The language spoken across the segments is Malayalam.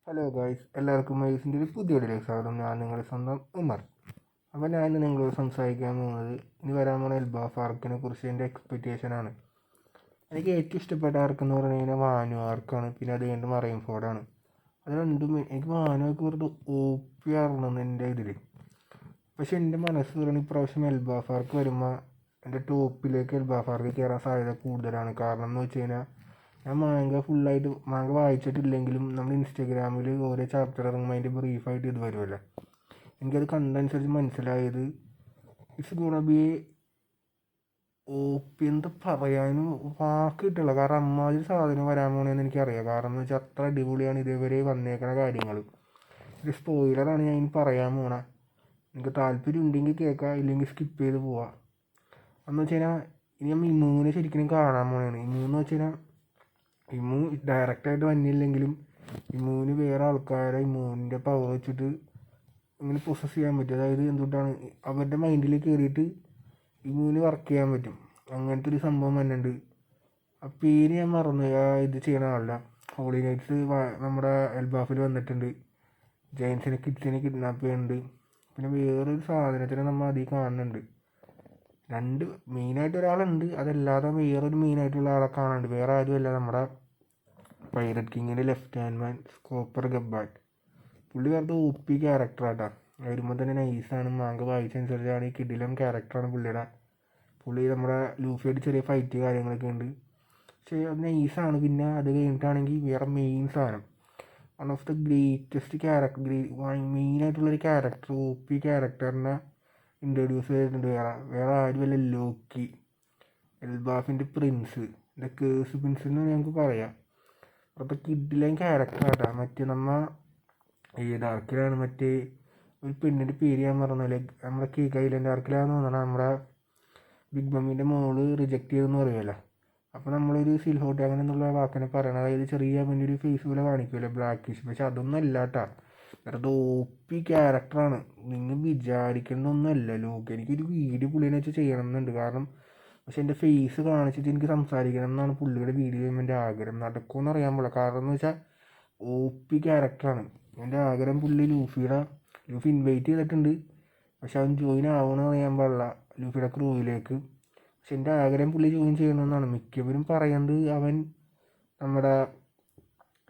ഹലോ ഗായ്സ്, എല്ലാവർക്കും മൈസിൻ്റെ ഒരു പുതിയ വീഡിയോയിലേക്ക് സ്വാഗതം. ഞാൻ നിങ്ങളുടെ സ്വന്തം ഉമർ. അപ്പോൾ ഞാൻ ഇന്ന് നിങ്ങളോട് സംസാരിക്കാൻ പോകുന്നത് ഇനി വരാൻ പോകുന്ന എൽബാഫ് ആർക്കിനെ കുറിച്ച് എൻ്റെ എക്സ്പെക്റ്റേഷനാണ്. എനിക്ക് ഏറ്റവും ഇഷ്ടപ്പെട്ട ആർക്കെന്ന് പറഞ്ഞു കഴിഞ്ഞാൽ മാനു ആർക്കാണ്, പിന്നെ അത് കഴിഞ്ഞിട്ട് മറൈൻ ഫോർഡാണ്. അത് രണ്ടും എനിക്ക് മാനുവൊക്കെ വെറുതെ OP ആറണമെന്ന് എൻ്റെ ഇതിൽ. പക്ഷെ എൻ്റെ മനസ്സ് പറയുന്നത് ഇപ്രാവശ്യം എൽബാഫ് ആർക്ക് വരുമ്പോൾ എൻ്റെ ടോപ്പിലേക്ക് എൽബാഫ് ആർക്ക് കയറാൻ സാധ്യത കൂടുതലാണ്. കാരണം എന്ന് വെച്ച് കഴിഞ്ഞാൽ ഞാൻ മാങ്ക വായിച്ചിട്ടില്ലെങ്കിലും നമ്മൾ ഇൻസ്റ്റാഗ്രാമിൽ ഓരോ ചാപ്റ്റർ ഇറങ്ങുമ്പോൾ അതിൻ്റെ ബ്രീഫായിട്ട് ഇത് വരുമല്ലോ. എനിക്കത് കണ്ടനുസരിച്ച് മനസ്സിലായത് ഇറ്റ്സ് ഗോണ ബി OP എന്താ പറയാനും വാക്ക് കിട്ടില്ല. കാരണം അമ്മാതിരി സാധനം വരാൻ പോകണമെന്ന് എനിക്കറിയാം. കാരണം എന്ന് വെച്ചാൽ അത്ര അടിപൊളിയാണ് ഇതേവരെ വന്നേക്കണ കാര്യങ്ങൾ. ഒരു സ്പോയിലറാണ് ഞാൻ ഇനി പറയാൻ പോണ. നിങ്ങൾക്ക് താല്പര്യം ഉണ്ടെങ്കിൽ കേൾക്കാം, ഇല്ലെങ്കിൽ സ്കിപ്പ് ചെയ്ത് പോവാം. എന്ന് വെച്ച് കഴിഞ്ഞാൽ ഇനി നമ്മൾ ഇമ്മൂനെ ശരിക്കും കാണാൻ പോകണതാണ്. ഇമ്മൂന്ന് വെച്ച് കഴിഞ്ഞാൽ ഇമ്മു ഡയറക്റ്റായിട്ട് വന്നില്ലെങ്കിലും ഇമ്മുവിന് വേറെ ആൾക്കാരെ ഇമ്മുവിൻ്റെ പവർ വെച്ചിട്ട് ഇങ്ങനെ പ്രൊസസ് ചെയ്യാൻ പറ്റും. അതായത് എന്തുകൊണ്ടാണ് അവരുടെ മൈൻഡിൽ കയറിയിട്ട് ഇമ്മുവിന് വർക്ക് ചെയ്യാൻ പറ്റും. അങ്ങനത്തെ ഒരു സംഭവം വന്നിട്ടുണ്ട്. ആ പേര് ഞാൻ മറന്നു. ഇത് ചെയ്യണ ആളല്ല. ഹോളി നൈറ്റ്സ് നമ്മുടെ എൽബാഫിൽ വന്നിട്ടുണ്ട്. ജയൻസിനെ കിഡ്സിനെ കിഡ്നാപ്പ് ചെയ്യുന്നുണ്ട്. പിന്നെ വേറൊരു സാധനത്തിനെ നമ്മൾ അതിൽ കാണുന്നുണ്ട്. രണ്ട് മെയിനായിട്ട് ഒരാളുണ്ട്, അതല്ലാതെ വേറൊരു മെയിനായിട്ടുള്ള ആളെ കാണാനുണ്ട്. വേറെ ആരുമല്ല, നമ്മുടെ പൈററ്റ് കിങ്ങിൻ്റെ ലെഫ്റ്റ് ഹാൻഡ് മാൻ സ്കോപ്പർ ഗബ്ബാൻ. പുള്ളി വെറുതെ OP ക്യാരക്ടറാട്ടാ. വരുമ്പോൾ തന്നെ നൈസാണ്. മാങ്ക വായിച്ചനുസരിച്ചാണ് ഈ കിടിലം ക്യാരക്ടറാണ് പുള്ളിയുടെ. പുള്ളി നമ്മുടെ ലൂഫിയായിട്ട് ചെറിയ ഫൈറ്റ് കാര്യങ്ങളൊക്കെ ഉണ്ട്. പക്ഷേ അത് നൈസാണ്. പിന്നെ അത് കഴിഞ്ഞിട്ടാണെങ്കിൽ വേറെ മെയിൻ സാധനം, one of the greatest character, മെയിനായിട്ടുള്ളൊരു ക്യാരക്ടർ, OP ക്യാരക്ടറിനെ ഇൻട്രൊഡ്യൂസ് ചെയ്തിട്ടുണ്ട്. വേറെ ആരുമല്ല, ലോക്കി, എൽബാഫിൻ്റെ പ്രിൻസ്, എൻ്റെ കേഴ്സ് പ്രിൻസ് എന്ന് ഞങ്ങൾക്ക് പറയാം. അപ്പോഴത്തെ കിഡിലൈൻ ക്യാരക്ടറാട്ടാ. മറ്റേ ഏതാർക്കിലാണ് മറ്റേ ഒരു പെണ്ണിൻ്റെ പേര് ഞാൻ പറഞ്ഞല്ലേ, നമ്മുടെ കേക്ക് ഐലൻഡ് ആർക്കിലാന്ന് തോന്നണം. നമ്മുടെ ബിഗ് മമ്മീൻ്റെ മോള് റിജക്റ്റ് ചെയ്തെന്ന് പറയുമല്ലോ. അപ്പോൾ നമ്മളൊരു സിൽഹോട്ട് അങ്ങനെ എന്നുള്ള വാക്കിനെ പറയണം. അതായത് ചെറിയ അവൻ്റെ ഒരു ഫേസ് പോലെ കാണിക്കുമല്ലോ, ബ്ലാക്കിഷ്. പക്ഷെ അതൊന്നും അല്ലാട്ടാ, വെറുതെ OP ക്യാരക്ടറാണ്. നിങ്ങൾ വിചാരിക്കുന്നൊന്നുമല്ല ലോക്ക്. എനിക്കൊരു വീഡിയോ പുള്ളിനെ വെച്ച് ചെയ്യണം എന്നുണ്ട്. കാരണം പക്ഷെ എൻ്റെ ഫേസ് കാണിച്ചിട്ട് എനിക്ക് സംസാരിക്കണം എന്നാണ് പുള്ളിയുടെ വീഡിയോ ചെയ്യുമ്പോൾ എൻ്റെ ആഗ്രഹം. നടക്കുമെന്ന് അറിയാൻ പാടില്ല. കാരണം എന്ന് വെച്ചാൽ OP ക്യാരക്ടറാണ്. എൻ്റെ ആഗ്രഹം ലൂഫി ഇൻവൈറ്റ് ചെയ്തിട്ടുണ്ട്. പക്ഷെ അവൻ ജോയിൻ ആവണമെന്ന് അറിയാൻ പാടില്ല ലൂഫിയുടെ ക്രൂവിലേക്ക്. പക്ഷെ എൻ്റെ ആഗ്രഹം പുള്ളി ജോയിൻ ചെയ്യണമെന്നാണ്. മിക്കവരും പറയുന്നത് അവൻ നമ്മുടെ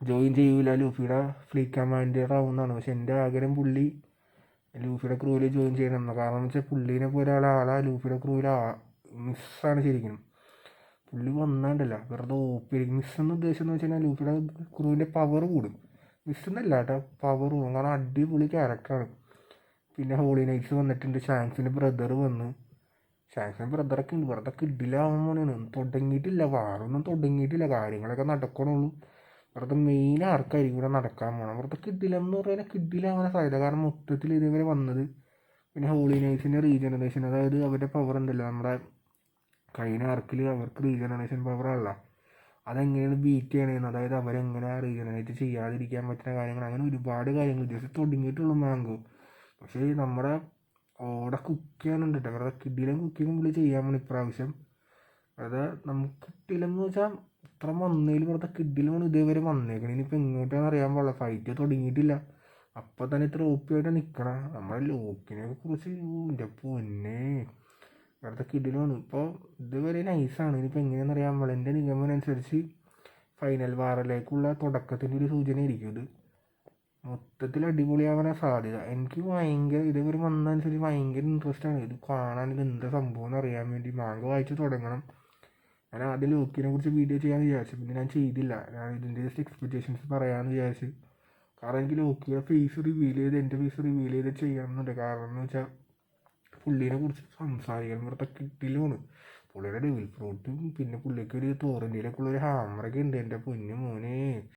ജോയിൻ ചെയ്യൂല, ലൂഫിയുടെ ഫ്ലീറ്റ് കമാൻഡർ ആവുമെന്നാണ്. പക്ഷെ എൻ്റെ ആഗ്രഹം പുള്ളി ലൂഫിയുടെ ക്രൂവിൽ ജോയിൻ ചെയ്യണമെന്ന്. കാരണം എന്ന് വെച്ചാൽ പുള്ളീനെ പോലെ ഒരാളാ ലൂഫിയുടെ ക്രൂവിൽ മിസ്സാണ് ശരിക്കും. പുള്ളി വന്നാണ്ടല്ല വെറുതെ OP. മിസ്സെന്ന് ഉദ്ദേശം എന്ന് വെച്ച് കഴിഞ്ഞാൽ ലൂഫിയുടെ ക്രൂവിൻ്റെ പവർ കൂടും. മിസ്സെന്നല്ല കേട്ടോ, പവർ കൂടും. കാരണം അടിപൊളി ക്യാരക്ടറാണ്. പിന്നെ ഹോളി നൈറ്റ്സ് വന്നിട്ടുണ്ട്. ഷാങ്സിൻ്റെ ബ്രദർ വന്ന്. ഷാങ്സിൻ്റെ ബ്രദറൊക്കെ ഉണ്ട്. വെറുതെ കിഡിലാവാൻ പോണെയാണ്. തുടങ്ങിയിട്ടില്ല, വാറൊന്നും തുടങ്ങിയിട്ടില്ല, കാര്യങ്ങളൊക്കെ നടക്കണുള്ളൂ. വെറുതെ മെയിൻ ആർക്കായിരിക്കും ഇവിടെ നടക്കാൻ പോകണം. വെറുതെ കിഡിലെന്ന് പറഞ്ഞാൽ കിഡിലാവാൻ സാധ്യത. കാരണം മൊത്തത്തിൽ ഇതേവരെ വന്നത്. പിന്നെ ഹോളി നൈറ്റ്സിൻ്റെ റീജനറേഷൻ, അതായത് അവരുടെ പവർ ഉണ്ടല്ലോ, നമ്മുടെ കഴിഞ്ഞ ആർക്കിൽ അവർക്ക് റീജനറേഷൻ പവറല്ല, അതെങ്ങനെയാണ് ബീറ്റ് ചെയ്യണമെന്ന്, അതായത് അവരെങ്ങനെ റീജനറേറ്റ് ചെയ്യാതിരിക്കാൻ പറ്റുന്ന കാര്യങ്ങൾ, അങ്ങനെ ഒരുപാട് കാര്യങ്ങൾ ജസ്റ്റ് തുടങ്ങിയിട്ടുള്ളൂ മാങ്കോ. പക്ഷേ നമ്മുടെ ഓടെ കുക്ക് ചെയ്യാനുണ്ട് കേട്ടോ. വെറുതെ കിഡിലും കുക്കിങ്ങും പുള്ളി ചെയ്യാൻ വേണം ഇപ്രാവശ്യം. വെറുതെ നമുക്ക് കിട്ടില്ലെന്ന് വെച്ചാൽ ഇത്ര വന്നതിൽ വെറുതെ കിഡിലുമാണ് ഇതേവരെ വന്നേക്കണം. ഇനിയിപ്പോൾ എങ്ങോട്ടാണെന്ന് അറിയാൻ പാടില്ല, ഫൈറ്റ് തുടങ്ങിയിട്ടില്ല. അപ്പോൾ തന്നെ ഇത്ര OP ആയിട്ട് നിൽക്കണം. നമ്മുടെ ലോക്കിനെ കുറിച്ച് എൻ്റെ പൊന്നേ, വെറുതെ കിഡിലാണ്. ഇപ്പോൾ ഇതുവരെ നൈസാണ്. ഇനിയിപ്പോൾ എങ്ങനെയാണെന്ന് അറിയാൻ പാടില്ല. എൻ്റെ നിഗമനം അനുസരിച്ച് ഫൈനൽ വാറിലേക്കുള്ള തുടക്കത്തിൻ്റെ ഒരു സൂചനയായിരിക്കും ഇത്. മൊത്തത്തിൽ അടിപൊളിയാവാനാ സാധ്യത. എനിക്ക് ഭയങ്കര ഇതേവരെ വന്നതനുസരിച്ച് ഭയങ്കര ഇൻട്രസ്റ്റാണ് ഇത് കാണാൻ. ഇത് എന്താ സംഭവം എന്ന് അറിയാൻ വേണ്ടി മാങ്ക വായിച്ച് തുടങ്ങണം. ഞാൻ ആദ്യം ലോക്കിനെ കുറിച്ച് വീഡിയോ ചെയ്യാമെന്ന് വിചാരിച്ചു, പിന്നെ ഞാൻ ചെയ്തില്ല. ഞാൻ ഇതിൻ്റെ ജസ്റ്റ് എക്സ്പെക്റ്റേഷൻസ് പറയാമെന്ന് വിചാരിച്ചു. കാരണം എനിക്ക് ലോക്കിയുടെ ഫേസ് റിവീൽ ചെയ്ത് എൻ്റെ ഫേസ് റിവീൽ ചെയ്ത് ചെയ്യണം എന്നുണ്ട്. കാരണം എന്ന് വെച്ചാൽ പുള്ളീനെ കുറിച്ച് സംസാരിക്കണം. വെറുതെ കിട്ടിലുമാണ്. പുള്ളിയുടെ ഡെവിൽ ഫ്രൂട്ടും പിന്നെ പുള്ളിക്ക് ഒരു തോറിൻ്റെയിലേക്കുള്ള ഒരു ഹാമറൊക്കെ ഉണ്ട്. എൻ്റെ പൊന്നു മോനെ.